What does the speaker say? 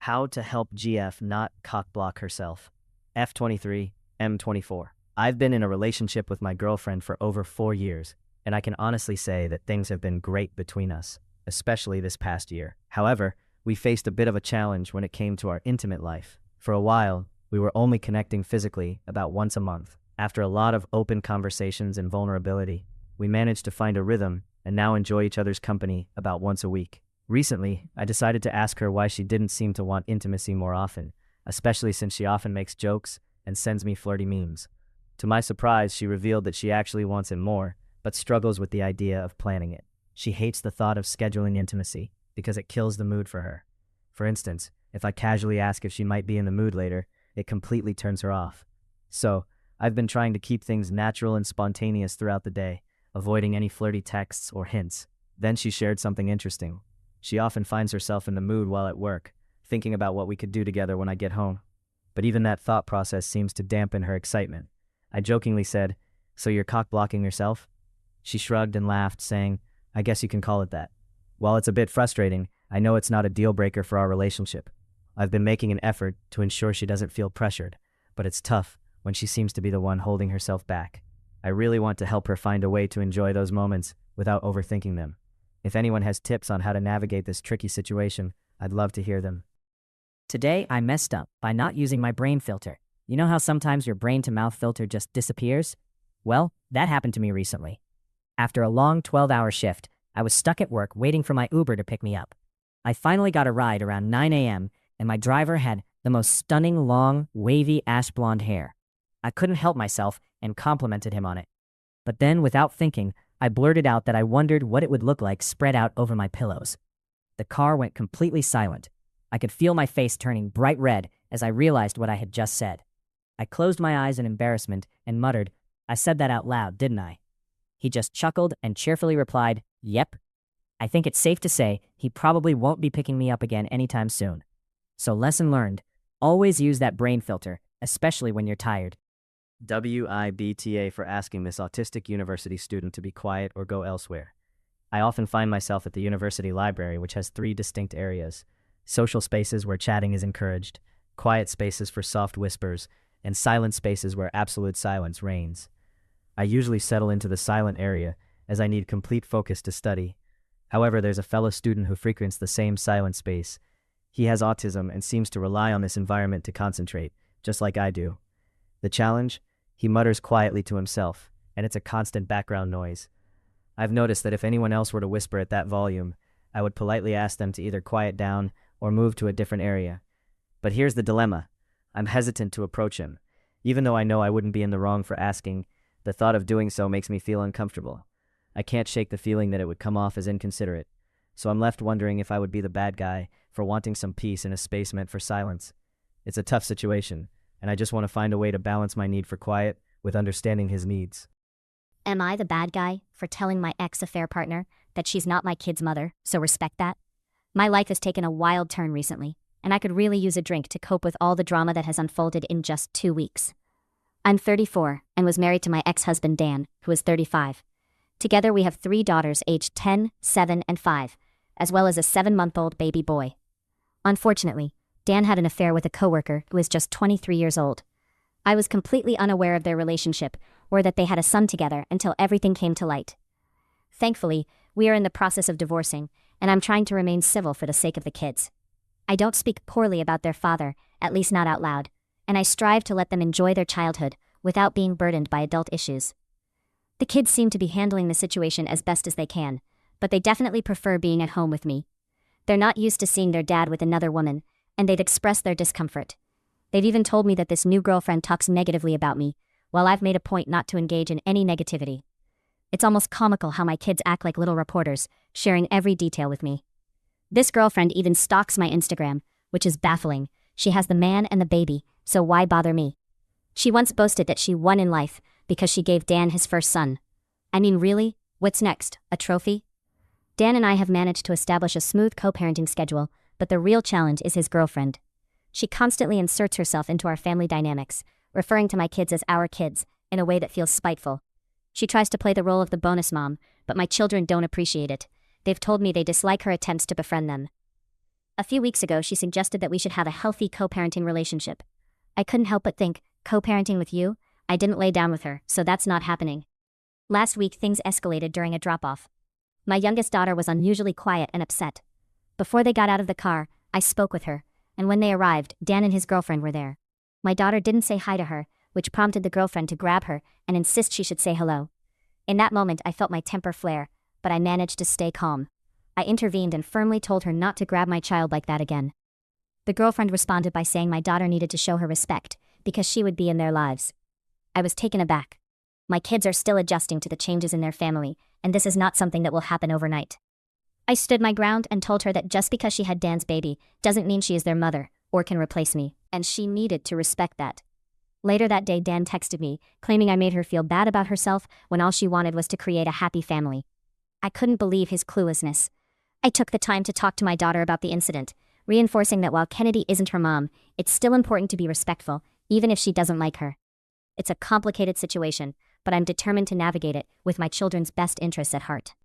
How to help GF not cockblock herself. F23, M24. I've been in a relationship with my girlfriend for over 4 years, and I can honestly say that things have been great between us, especially this past year. However, we faced a bit of a challenge when it came to our intimate life. For a while, we were only connecting physically about once a month. After a lot of open conversations and vulnerability, we managed to find a rhythm and now enjoy each other's company about once a week. Recently, I decided to ask her why she didn't seem to want intimacy more often, especially since she often makes jokes and sends me flirty memes. To my surprise, she revealed that she actually wants it more, but struggles with the idea of planning it. She hates the thought of scheduling intimacy because it kills the mood for her. For instance, if I casually ask if she might be in the mood later, it completely turns her off. So, I've been trying to keep things natural and spontaneous throughout the day, avoiding any flirty texts or hints. Then she shared something interesting. She often finds herself in the mood while at work, thinking about what we could do together when I get home. But even that thought process seems to dampen her excitement. I jokingly said, "So you're cock-blocking yourself?" She shrugged and laughed, saying, "I guess you can call it that." While it's a bit frustrating, I know it's not a deal-breaker for our relationship. I've been making an effort to ensure she doesn't feel pressured, but it's tough when she seems to be the one holding herself back. I really want to help her find a way to enjoy those moments without overthinking them. If anyone has tips on how to navigate this tricky situation, I'd love to hear them. Today, I messed up by not using my brain filter. You know how sometimes your brain-to-mouth filter just disappears? Well, that happened to me recently. After a long 12-hour shift, I was stuck at work waiting for my Uber to pick me up. I finally got a ride around 9 a.m., and my driver had the most stunning, long, wavy ash blonde hair. I couldn't help myself and complimented him on it. But then, without thinking, I blurted out that I wondered what it would look like spread out over my pillows. The car went completely silent. I could feel my face turning bright red as I realized what I had just said. I closed my eyes in embarrassment and muttered, "I said that out loud, didn't I?" He just chuckled and cheerfully replied, "Yep." I think it's safe to say he probably won't be picking me up again anytime soon. So lesson learned, always use that brain filter, especially when you're tired. WIBTA for asking this autistic university student to be quiet or go elsewhere. I often find myself at the university library, which has 3 distinct areas: social spaces where chatting is encouraged, quiet spaces for soft whispers, and silent spaces where absolute silence reigns. I usually settle into the silent area as I need complete focus to study. However, there's a fellow student who frequents the same silent space. He has autism and seems to rely on this environment to concentrate, just like I do. The challenge? He mutters quietly to himself, and it's a constant background noise. I've noticed that if anyone else were to whisper at that volume, I would politely ask them to either quiet down or move to a different area. But here's the dilemma. I'm hesitant to approach him. Even though I know I wouldn't be in the wrong for asking, the thought of doing so makes me feel uncomfortable. I can't shake the feeling that it would come off as inconsiderate, so I'm left wondering if I would be the bad guy for wanting some peace in a space meant for silence. It's a tough situation, and I just want to find a way to balance my need for quiet with understanding his needs. Am I the bad guy for telling my ex-affair partner that she's not my kid's mother, so respect that? My life has taken a wild turn recently, and I could really use a drink to cope with all the drama that has unfolded in just 2 weeks. I'm 34 and was married to my ex-husband Dan, who is 35. Together we have 3 daughters aged 10, 7, and 5, as well as a 7-month-old baby boy. Unfortunately, Dan had an affair with a coworker who is just 23 years old. I was completely unaware of their relationship or that they had a son together until everything came to light. Thankfully, we are in the process of divorcing, and I'm trying to remain civil for the sake of the kids. I don't speak poorly about their father, at least not out loud, and I strive to let them enjoy their childhood without being burdened by adult issues. The kids seem to be handling the situation as best as they can, but they definitely prefer being at home with me. They're not used to seeing their dad with another woman, and they've expressed their discomfort. They've even told me that this new girlfriend talks negatively about me, while I've made a point not to engage in any negativity. It's almost comical how my kids act like little reporters, sharing every detail with me. This girlfriend even stalks my Instagram, which is baffling. She has the man and the baby, so why bother me? She once boasted that she won in life because she gave Dan his first son. I mean, really? What's next? A trophy? Dan and I have managed to establish a smooth co-parenting schedule, but the real challenge is his girlfriend. She constantly inserts herself into our family dynamics, referring to my kids as our kids, in a way that feels spiteful. She tries to play the role of the bonus mom, but my children don't appreciate it. They've told me they dislike her attempts to befriend them. A few weeks ago, she suggested that we should have a healthy co-parenting relationship. I couldn't help but think, co-parenting with you? I didn't lay down with her, so that's not happening. Last week, things escalated during a drop-off. My youngest daughter was unusually quiet and upset. Before they got out of the car, I spoke with her, and when they arrived, Dan and his girlfriend were there. My daughter didn't say hi to her, which prompted the girlfriend to grab her and insist she should say hello. In that moment, I felt my temper flare, but I managed to stay calm. I intervened and firmly told her not to grab my child like that again. The girlfriend responded by saying my daughter needed to show her respect, because she would be in their lives. I was taken aback. My kids are still adjusting to the changes in their family, and this is not something that will happen overnight. I stood my ground and told her that just because she had Dan's baby doesn't mean she is their mother or can replace me, and she needed to respect that. Later that day, Dan texted me, claiming I made her feel bad about herself when all she wanted was to create a happy family. I couldn't believe his cluelessness. I took the time to talk to my daughter about the incident, reinforcing that while Kennedy isn't her mom, it's still important to be respectful, even if she doesn't like her. It's a complicated situation, but I'm determined to navigate it with my children's best interests at heart.